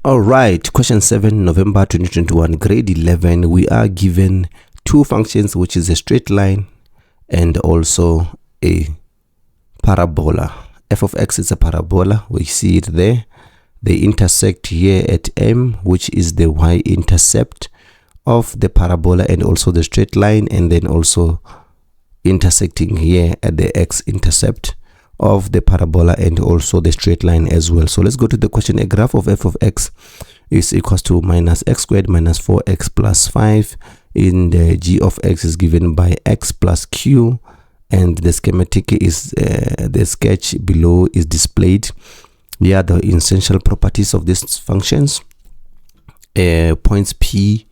All right, question 7, November 2021, grade 11. We are given two functions, which is a straight line and also a parabola. F of x is a parabola. We see it there. They intersect here at M, which is the y-intercept of the parabola and also the straight line, and then also intersecting here at the x-intercept of the parabola and also the straight line as well. So let's go to the question. A graph of f of x is equals to minus x squared minus 4x plus 5. In the g of x is given by x plus q, and the schematic is the sketch below is displayed. Here are the essential properties of these functions. Points P,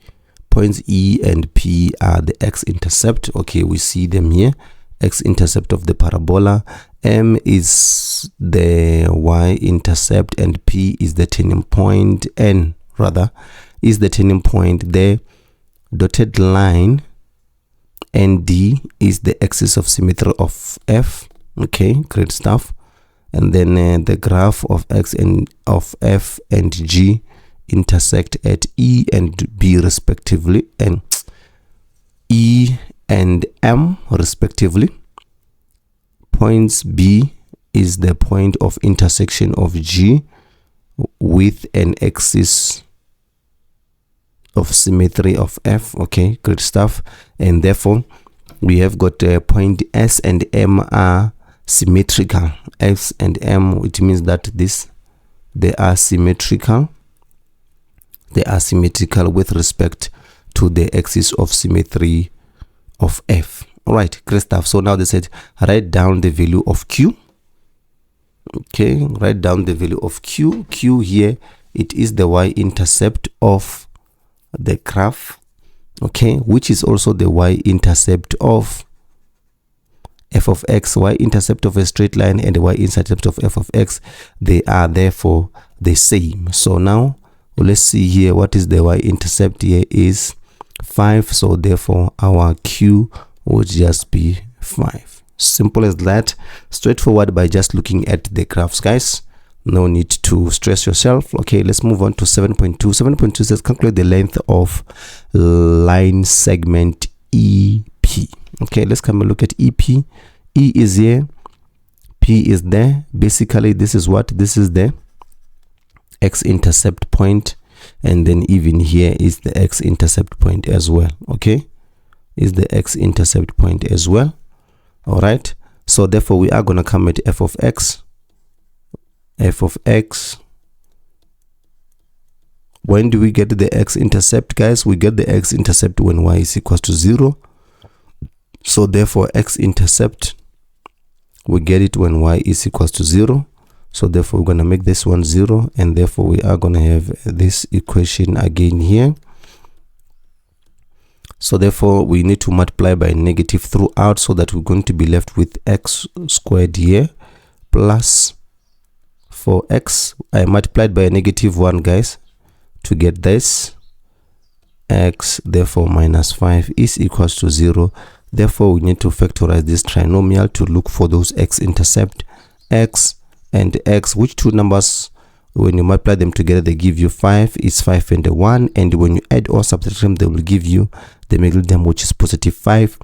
points E and P are the x-intercept. Okay, we see them here. X-intercept of the parabola. M is the y-intercept and P is the turning point. N rather is the turning point. The dotted line ND is the axis of symmetry of F. Okay, great stuff. And then the graph of x and of f and g intersect at E and B respectively, and E and M respectively. Points B is the point of intersection of G with an axis of symmetry of F. Okay, great stuff. And therefore we have got point S and M are symmetrical. S and M, it means that they are symmetrical. They are symmetrical with respect to the axis of symmetry of F. All right, great stuff. So now they said write down the value of Q. Okay, write down the value of Q. Q here, it is the y-intercept of the graph. Okay, which is also the y-intercept of f of x. Y-intercept of a straight line and the y-intercept of f of x, they are therefore the same. So now let's see here, what is the y-intercept here is 5. So therefore our Q would just be 5. Simple as that. Straightforward by just looking at the graphs, guys. No need to stress yourself. Okay, let's move on to 7.2. 7.2 says calculate the length of line segment EP. Okay, let's come and look at EP. E is here, P is there. Basically, this is what? This is the x-intercept point, and then even here is the x-intercept point as well. Okay, is the x-intercept point as well. All right, so therefore we are gonna come at f of x. F of x. When do we get the x-intercept, guys? We get the x-intercept when y is equals to 0. So therefore x-intercept, we get it when y is equals to 0. So therefore we're going to make this one 0, and therefore we are going to have this equation again here. So therefore we need to multiply by negative throughout, so that we're going to be left with x squared here plus 4x. I multiplied by a negative 1, guys, to get this. X therefore minus 5 is equals to 0. Therefore we need to factorize this trinomial to look for those x-intercept. X and x, which two numbers, when you multiply them together, they give you 5. It's 5 and a 1, and when you add or subtract them, they will give you the middle term, which is positive 5.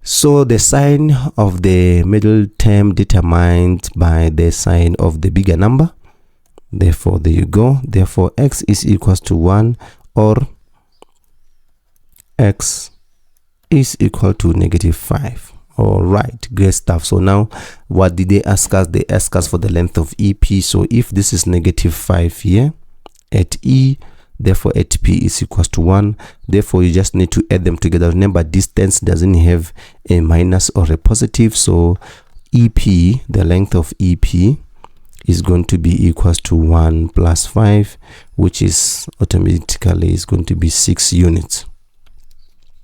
So the sign of the middle term determined by the sign of the bigger number. Therefore there you go. Therefore x is equals to 1, or x is equal to negative 5. All right, great stuff. So now what did they ask us? They asked us for the length of EP. So if this is negative 5 here at E, therefore at P is equals to 1. Therefore you just need to add them together. Remember, distance doesn't have a minus or a positive, so EP, the length of EP is going to be equals to 1 plus 5, which is automatically is going to be 6 units.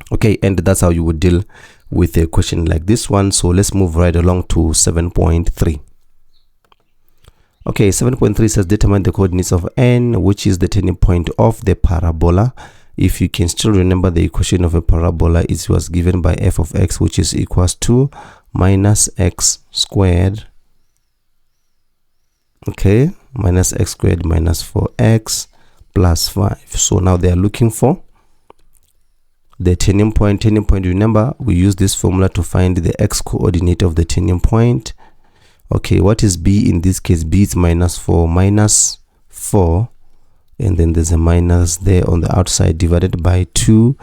Okay, and that's how you would deal with a question like this one. So let's move right along to 7.3. Okay, 7.3 says determine the coordinates of n, which is the turning point of the parabola. If you can still remember, the equation of a parabola, it was given by f of x, which is equals to minus x squared. Okay, minus x squared minus 4x plus 5. So now they are looking for the turning point. Remember, we use this formula to find the x coordinate of the turning point. Okay, what is b in this case? B is minus 4, and then there's a minus there on the outside, divided by 2.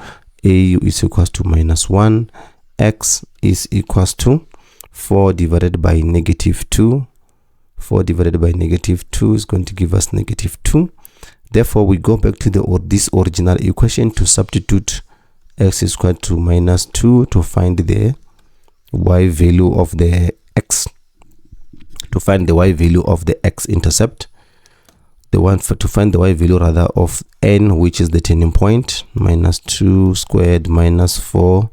A is equals to minus 1. X is equals to 4 divided by negative 2. 4 divided by negative 2 is going to give us negative 2. Therefore, we go back to this original equation to substitute x is equal to minus 2 to find the y value of the x, to find the y value of the x-intercept. To find the y value rather of n, which is the turning point. Minus 2 squared minus 4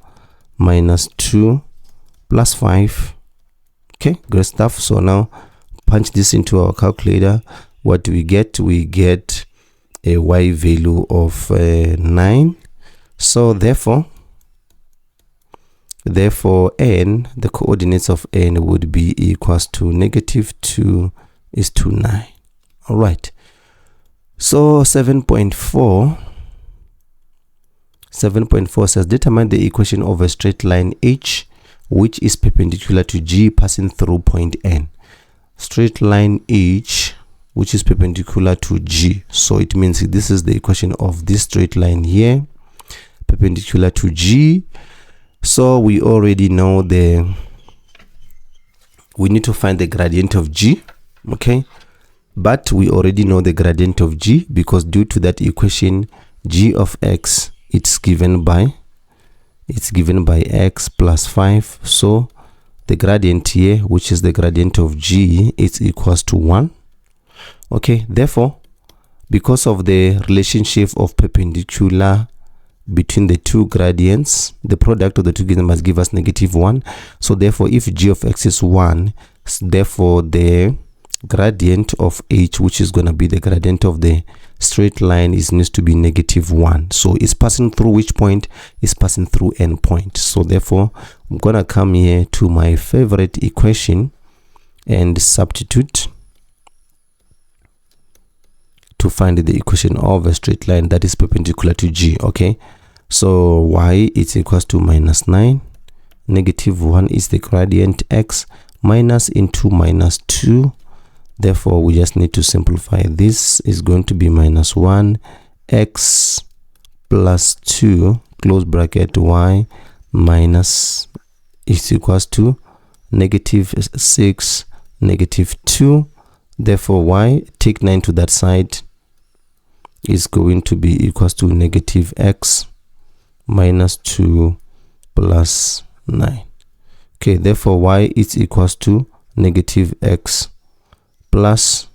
minus 2 plus 5. Okay, great stuff. So now punch this into our calculator. What do we get? We get a y value of 9. So therefore n, the coordinates of n would be equals to negative 2 is to 9. All right. So 7.4 says determine the equation of a straight line h which is perpendicular to g passing through point n. Straight line h which is perpendicular to g. So it means this is the equation of this straight line here, perpendicular to g. So we already know we need to find the gradient of g. Okay, but we already know the gradient of g because due to that equation, g of x, it's given by x plus 5. So the gradient here, which is the gradient of g, is equals to 1. Okay, therefore, because of the relationship of perpendicular between the two gradients, the product of the two gradients must give us negative 1. So therefore, if g of x is 1, therefore the gradient of h, which is going to be the gradient of the straight line, needs to be negative 1. So it's passing through which point? It's passing through n point. So therefore, I'm going to come here to my favorite equation and substitute to find the equation of a straight line that is perpendicular to g. Okay, so y is equals to minus 9. Negative 1 is the gradient x, minus into minus 2. Therefore, we just need to simplify. This is going to be minus 1 x plus 2 close bracket y minus is equals to negative 6 negative 2. Therefore, y, take 9 to that side, is going to be equals to negative x minus 2 plus 9. Okay, therefore y is equals to negative x plus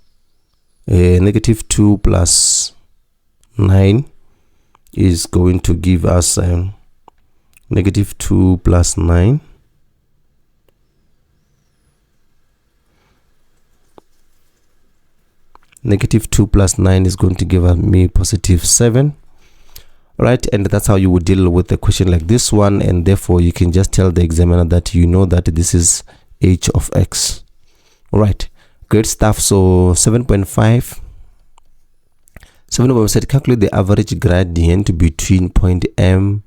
negative 2 plus 9 is going to give us negative 2 plus 9 negative 2 plus 9 is going to give me positive 7. Right, and that's how you would deal with a question like this one, and therefore you can just tell the examiner that you know that this is h of x. All right, great stuff. So 7.5 said calculate the average gradient between point m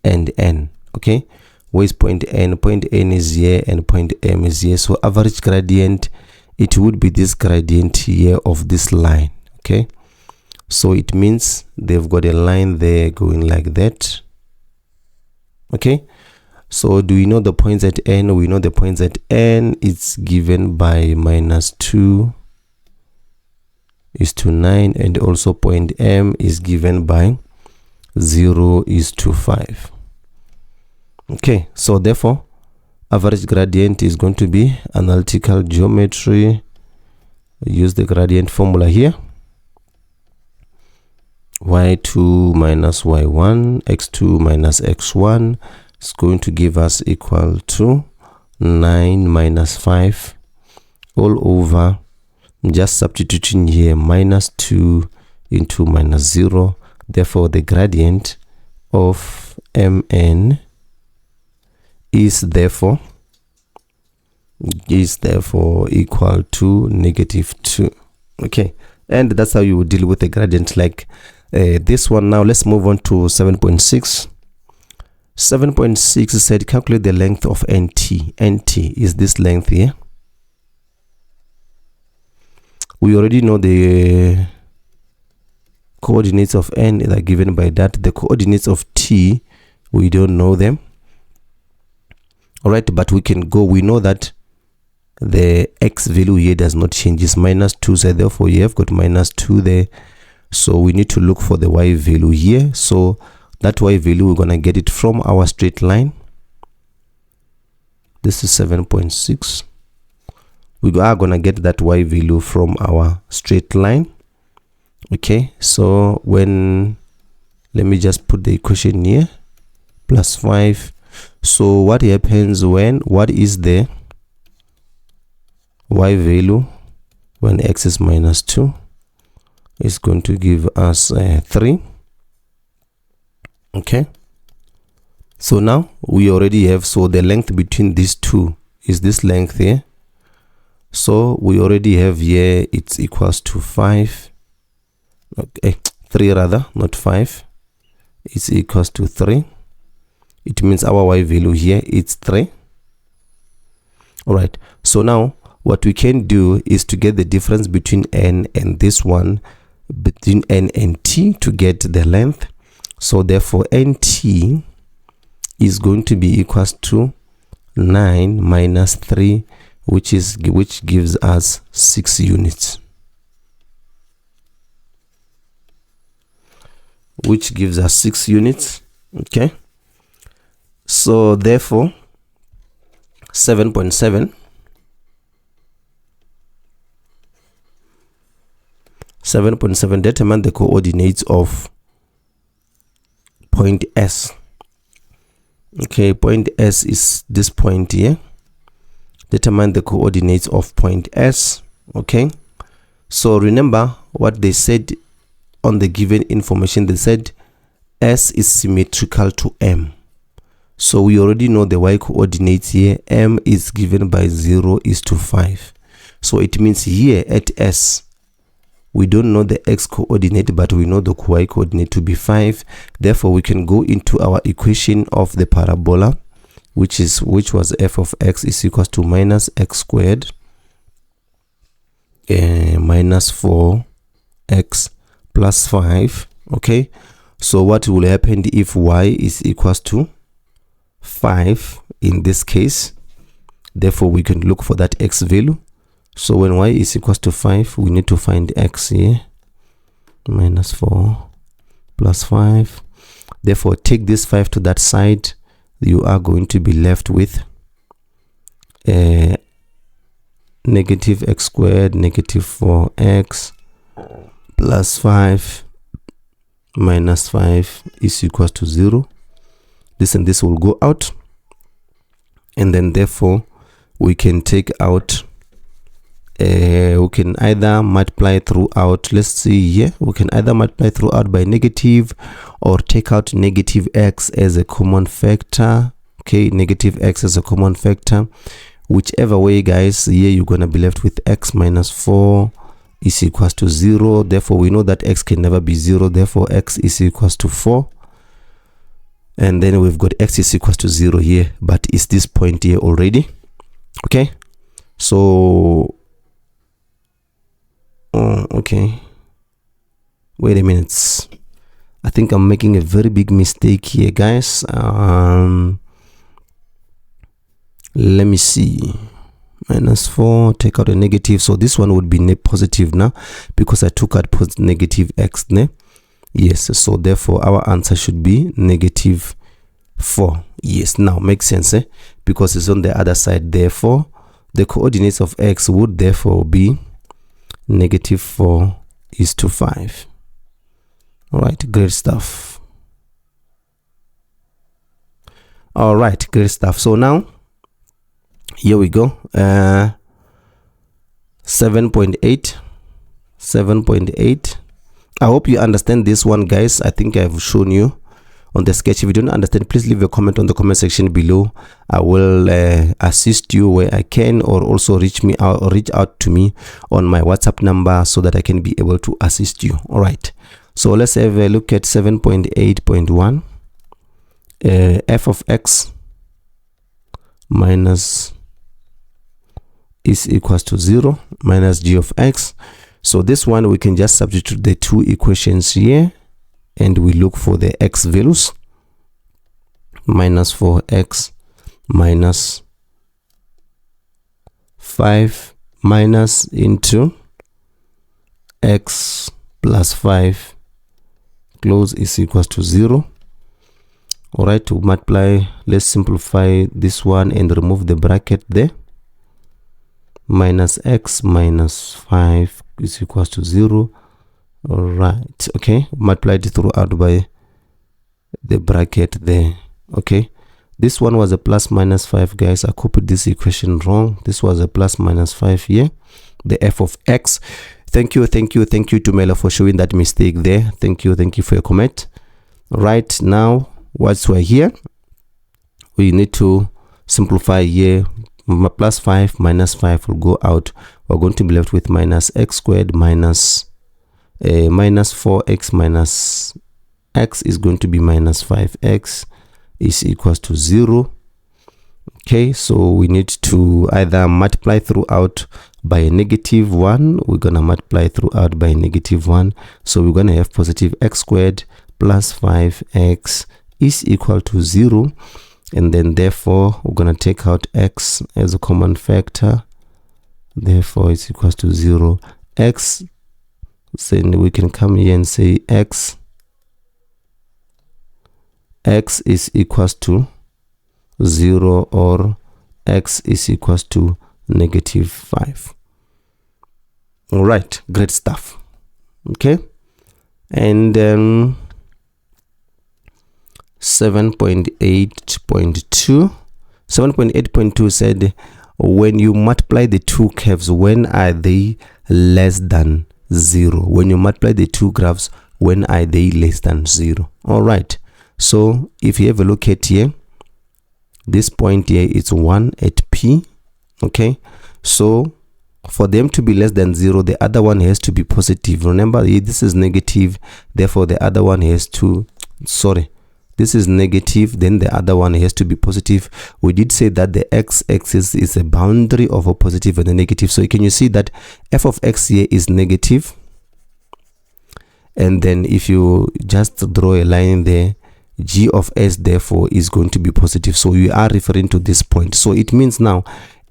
and n. Okay, where is point n? Point n is here and point m is here. So average gradient, it would be this gradient here of this line. Okay, so it means they've got a line there going like that. Okay, so do we know the points at n? We know the points at n is given by minus 2 is to 9, and also point m is given by 0 is to 5. Okay, so therefore average gradient is going to be analytical geometry. Use the gradient formula here. y2 minus y1 x2 minus x1 is going to give us equal to 9 minus 5 all over, just substituting here, minus 2 into minus 0. Therefore the gradient of mn is therefore equal to negative 2. Okay, and that's how you deal with a gradient like this one. Now let's move on to 7.6. 7.6 said calculate the length of NT. NT is this length here. We already know the coordinates of n that are given by that. The coordinates of t, we don't know them. All right, but we know that the x value here does not change. It's -2, so therefore you have got -2 there. So we need to look for the y value here. So that y value, we're going to get it from our straight line. This is 7.6. We are going to get that y value from our straight line. Okay, so when, let me just put the equation here, +5. So what happens when, what is the y value when x is -2? It's going to give us 3. Okay, so now we already have, so the length between these two is this length here. So we already have here, it's equals to 5. Okay, 3 rather, not 5. It's equals to 3. It means our y value here is 3. All right, so now what we can do is to get the difference between n and this one, between n and t, to get the length. So therefore nt is going to be equals to 9 minus 3, which gives us 6 units. Which gives us 6 units. Okay, so therefore 7.7 determine the coordinates of point S. Okay, point S is this point here. Determine the coordinates of point S. Okay, so remember what they said on the given information. They said S is symmetrical to M. So we already know the y coordinates here. M is given by 0:5. So it means here at S, we don't know the x coordinate, but we know the y coordinate to be 5. Therefore we can go into our equation of the parabola, which was f of x is equals to minus x squared minus 4x plus 5. Okay, so what will happen if y is equals to 5 in this case? Therefore we can look for that x value. So when y is equals to 5, we need to find x here, minus 4 plus 5. Therefore take this 5 to that side. You are going to be left with negative x squared negative 4x plus 5 minus 5 is equals to 0. This and this will go out, and then therefore we can take out, we can either multiply throughout. Let's see here, we can either multiply throughout by negative or take out negative x as a common factor. Okay, negative x as a common factor. Whichever way, guys, here you're gonna be left with x minus 4 is equals to 0. Therefore we know that x can never be 0. Therefore x is equals to 4. And then we've got x is equals to 0 here, but it's this point here already. Okay, so okay, wait a minute, I think I'm making a very big mistake here, guys. Let me see, minus 4, take out a negative, so this one would be positive now because I took out negative x. Yes, so therefore our answer should be negative 4. Yes, now makes sense, because it's on the other side. Therefore the coordinates of x would therefore be negative 4:5. All right, great stuff. All right, great stuff. So now here we go. 7.8. I hope you understand this one, guys. I think I've shown you on the sketch. If you don't understand, please leave a comment on the comment section below. I will assist you where I can, or also reach out to me on my WhatsApp number so that I can be able to assist you. All right, so let's have a look at 7.8.1. F of x minus is equals to 0 minus g of x. So this one, we can just substitute the two equations here, and we look for the x values. Minus 4x minus 5 minus into x plus 5 close is equals to 0. All right, to multiply, let's simplify this one and remove the bracket there. Minus x minus 5 is equals to 0. All right, okay, multiplied throughout by the bracket there. Okay, this one was a plus minus 5, guys. I copied this equation wrong. This was a plus minus 5 here, the f of x. Thank you to Mela for showing that mistake there. Thank you for your comment. Right now, once we're here, we need to simplify here. Plus 5 minus 5 will go out. We're going to be left with minus x squared minus 4x minus x is going to be minus 5x is equals to 0. Okay, so we need to either multiply throughout by a negative 1. We're gonna multiply throughout by a negative 1, so we're gonna have positive x squared plus 5x is equal to 0. And then therefore we're going to take out x as a common factor, therefore it's equals to 0. X, then we can come here and say x is equals to 0, or x is equals to negative 5. All right, great stuff. Okay, and 7.8.2 said, when you multiply the two curves, when are they less than 0? When you multiply the two graphs, when are they less than 0? All right, so if you have a look at here, this point here is 1 at P. Okay, so for them to be less than 0, the other one has to be positive. Remember, this is negative, therefore the other one has to, this is negative, then the other one has to be positive. We did say that the x-axis is a boundary of a positive and a negative. So can you see that f of x here is negative? And then if you just draw a line there, g of s therefore is going to be positive. So you are referring to this point. So it means now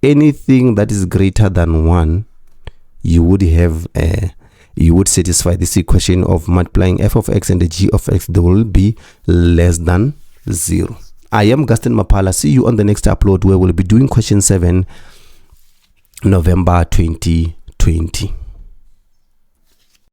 anything that is greater than 1, you would have you would satisfy this equation of multiplying f of x and the g of x. They will be less than 0. I am Gaston Mapala. See you on the next upload, where we'll be doing question 7, November 2020.